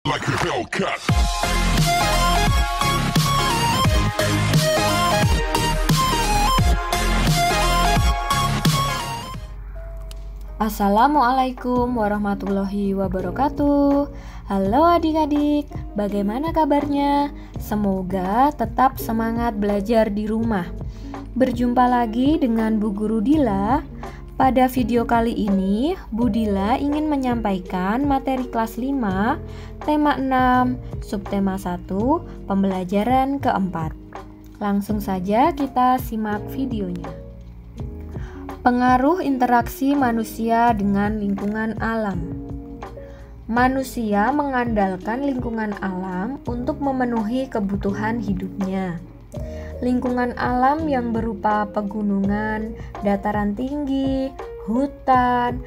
like a Hellcat. Assalamualaikum warahmatullahi wabarakatuh. Halo adik-adik, bagaimana kabarnya? Semoga tetap semangat belajar di rumah. Berjumpa lagi dengan Bu Guru Dila. Pada video kali ini, Bu Dila ingin menyampaikan materi kelas 5, tema 6, subtema 1, pembelajaran keempat. Langsung saja kita simak videonya. Pengaruh interaksi manusia dengan lingkungan alam. Manusia mengandalkan lingkungan alam untuk memenuhi kebutuhan hidupnya. Lingkungan alam yang berupa pegunungan, dataran tinggi, hutan,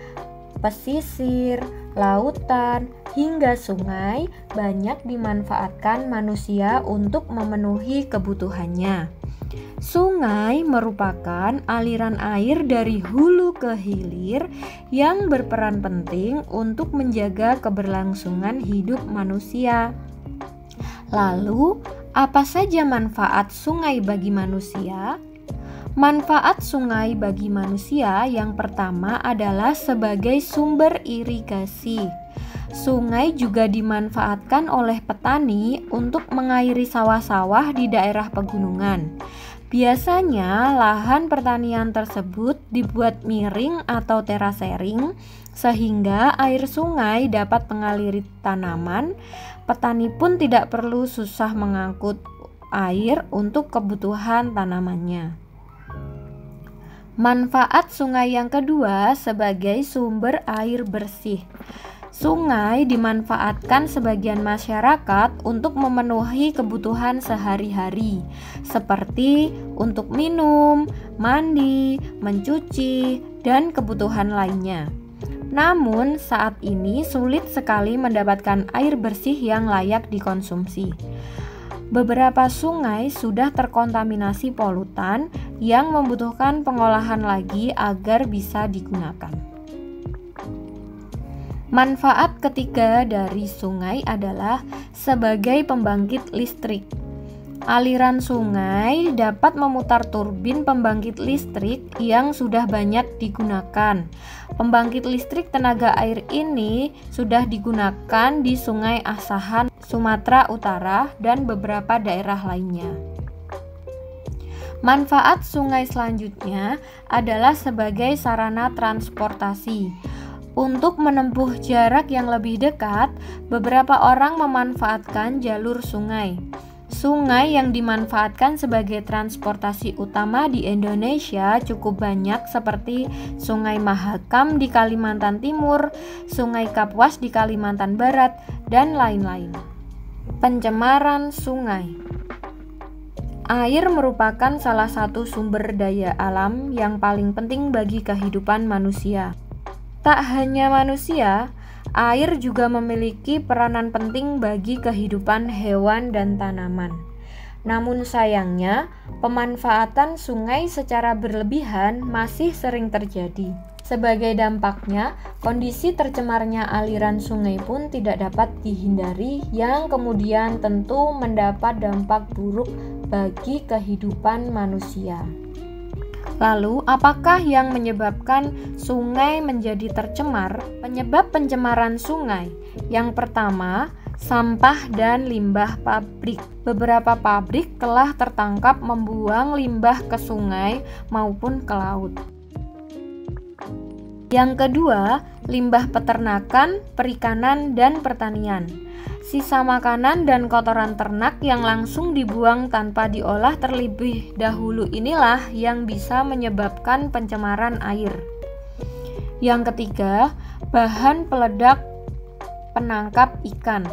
pesisir, lautan, hingga sungai banyak dimanfaatkan manusia untuk memenuhi kebutuhannya. Sungai merupakan aliran air dari hulu ke hilir yang berperan penting untuk menjaga keberlangsungan hidup manusia. Lalu, apa saja manfaat sungai bagi manusia? Manfaat sungai bagi manusia yang pertama adalah sebagai sumber irigasi. Sungai juga dimanfaatkan oleh petani untuk mengairi sawah-sawah di daerah pegunungan. Biasanya lahan pertanian tersebut dibuat miring atau terasering sehingga air sungai dapat mengaliri tanaman. Petani pun tidak perlu susah mengangkut air untuk kebutuhan tanamannya. Manfaat sungai yang kedua sebagai sumber air bersih. Sungai dimanfaatkan sebagian masyarakat untuk memenuhi kebutuhan sehari-hari, seperti untuk minum, mandi, mencuci, dan kebutuhan lainnya. Namun, saat ini sulit sekali mendapatkan air bersih yang layak dikonsumsi. Beberapa sungai sudah terkontaminasi polutan yang membutuhkan pengolahan lagi agar bisa digunakan. Manfaat ketiga dari sungai adalah sebagai pembangkit listrik. Aliran sungai dapat memutar turbin pembangkit listrik yang sudah banyak digunakan. Pembangkit listrik tenaga air ini sudah digunakan di Sungai Asahan, Sumatera Utara, dan beberapa daerah lainnya. Manfaat sungai selanjutnya adalah sebagai sarana transportasi. Untuk menempuh jarak yang lebih dekat, beberapa orang memanfaatkan jalur sungai. Sungai yang dimanfaatkan sebagai transportasi utama di Indonesia cukup banyak, seperti Sungai Mahakam di Kalimantan Timur, Sungai Kapuas di Kalimantan Barat, dan lain-lain. Pencemaran sungai. Air merupakan salah satu sumber daya alam yang paling penting bagi kehidupan manusia. Tak hanya manusia, air juga memiliki peranan penting bagi kehidupan hewan dan tanaman. Namun sayangnya, pemanfaatan sungai secara berlebihan masih sering terjadi. Sebagai dampaknya, kondisi tercemarnya aliran sungai pun tidak dapat dihindari, yang kemudian tentu mendapat dampak buruk bagi kehidupan manusia. Lalu, apakah yang menyebabkan sungai menjadi tercemar? Penyebab pencemaran sungai yang pertama, sampah dan limbah pabrik. Beberapa pabrik telah tertangkap membuang limbah ke sungai maupun ke laut. Yang kedua, limbah peternakan, perikanan, dan pertanian. Sisa makanan dan kotoran ternak yang langsung dibuang tanpa diolah terlebih dahulu inilah yang bisa menyebabkan pencemaran air. Yang ketiga, bahan peledak penangkap ikan.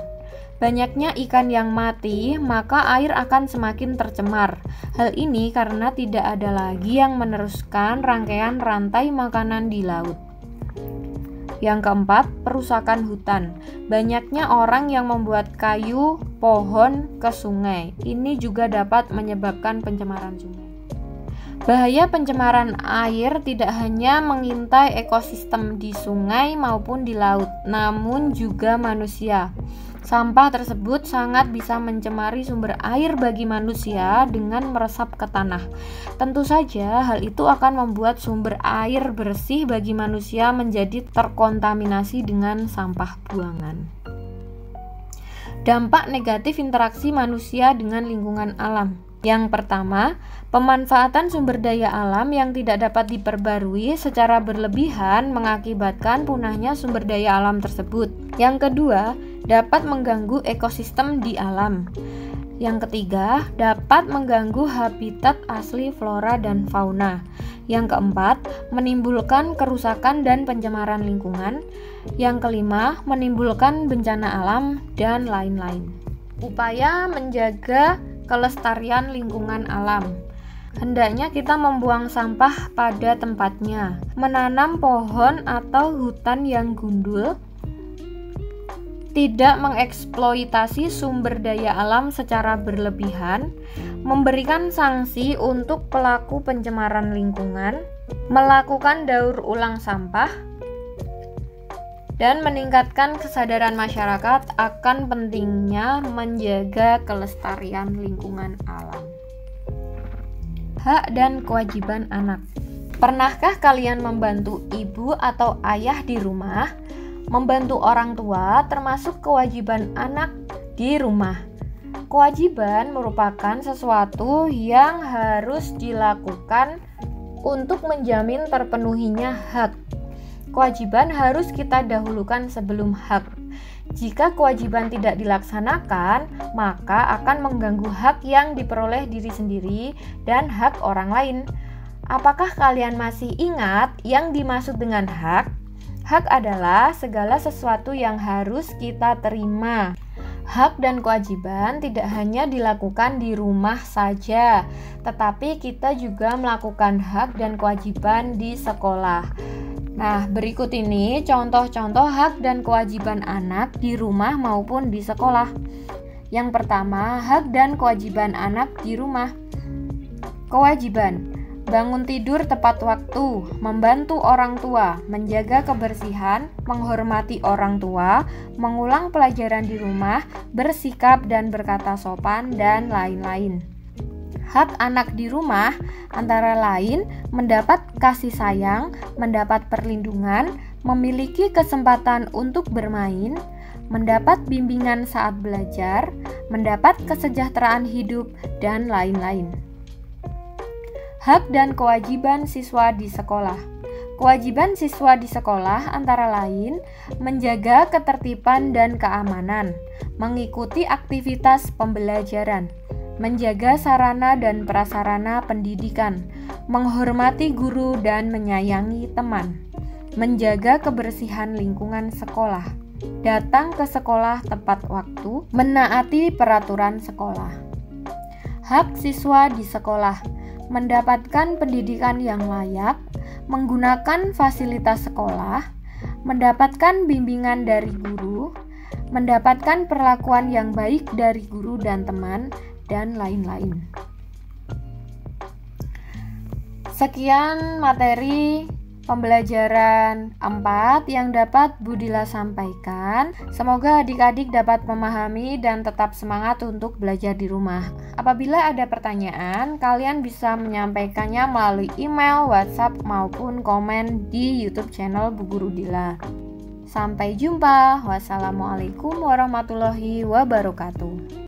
Banyaknya ikan yang mati, maka air akan semakin tercemar. Hal ini karena tidak ada lagi yang meneruskan rangkaian rantai makanan di laut. Yang keempat, perusakan hutan. Banyaknya orang yang membuat kayu, pohon ke sungai. Ini juga dapat menyebabkan pencemaran sungai. Bahaya pencemaran air tidak hanya mengintai ekosistem di sungai maupun di laut, namun juga manusia. Sampah tersebut sangat bisa mencemari sumber air bagi manusia dengan meresap ke tanah. Tentu saja hal itu akan membuat sumber air bersih bagi manusia menjadi terkontaminasi dengan sampah buangan. Dampak negatif interaksi manusia dengan lingkungan alam. Yang pertama, pemanfaatan sumber daya alam yang tidak dapat diperbarui secara berlebihan mengakibatkan punahnya sumber daya alam tersebut. Yang kedua, dapat mengganggu ekosistem di alam. Yang ketiga, dapat mengganggu habitat asli flora dan fauna. Yang keempat, menimbulkan kerusakan dan pencemaran lingkungan. Yang kelima, menimbulkan bencana alam dan lain-lain. Upaya menjaga kelestarian lingkungan alam. Hendaknya kita membuang sampah pada tempatnya, menanam pohon atau hutan yang gundul, tidak mengeksploitasi sumber daya alam secara berlebihan, memberikan sanksi untuk pelaku pencemaran lingkungan, melakukan daur ulang sampah, dan meningkatkan kesadaran masyarakat akan pentingnya menjaga kelestarian lingkungan alam. Hak dan kewajiban anak. Pernahkah kalian membantu ibu atau ayah di rumah? Membantu orang tua termasuk kewajiban anak di rumah. Kewajiban merupakan sesuatu yang harus dilakukan untuk menjamin terpenuhinya hak. Kewajiban harus kita dahulukan sebelum hak. Jika kewajiban tidak dilaksanakan, maka akan mengganggu hak yang diperoleh diri sendiri dan hak orang lain. Apakah kalian masih ingat yang dimaksud dengan hak? Hak adalah segala sesuatu yang harus kita terima. Hak dan kewajiban tidak hanya dilakukan di rumah saja, tetapi kita juga melakukan hak dan kewajiban di sekolah. Nah, berikut ini contoh-contoh hak dan kewajiban anak di rumah maupun di sekolah. Yang pertama, hak dan kewajiban anak di rumah. Kewajiban: bangun tidur tepat waktu, membantu orang tua, menjaga kebersihan, menghormati orang tua, mengulang pelajaran di rumah, bersikap dan berkata sopan, dan lain-lain. Hak anak di rumah antara lain mendapat kasih sayang, mendapat perlindungan, memiliki kesempatan untuk bermain, mendapat bimbingan saat belajar, mendapat kesejahteraan hidup, dan lain-lain. Hak dan kewajiban siswa di sekolah. Kewajiban siswa di sekolah antara lain menjaga ketertiban dan keamanan, mengikuti aktivitas pembelajaran, menjaga sarana dan prasarana pendidikan, menghormati guru dan menyayangi teman, menjaga kebersihan lingkungan sekolah, datang ke sekolah tepat waktu, menaati peraturan sekolah. Hak siswa di sekolah: mendapatkan pendidikan yang layak, menggunakan fasilitas sekolah, mendapatkan bimbingan dari guru, mendapatkan perlakuan yang baik dari guru dan teman, dan lain-lain. Sekian materi pembelajaran 4 yang dapat Budila sampaikan. Semoga adik-adik dapat memahami dan tetap semangat untuk belajar di rumah. Apabila ada pertanyaan, kalian bisa menyampaikannya melalui email, WhatsApp, maupun komen di YouTube channel Bu Guru Dila. Sampai jumpa. Wassalamualaikum warahmatullahi wabarakatuh.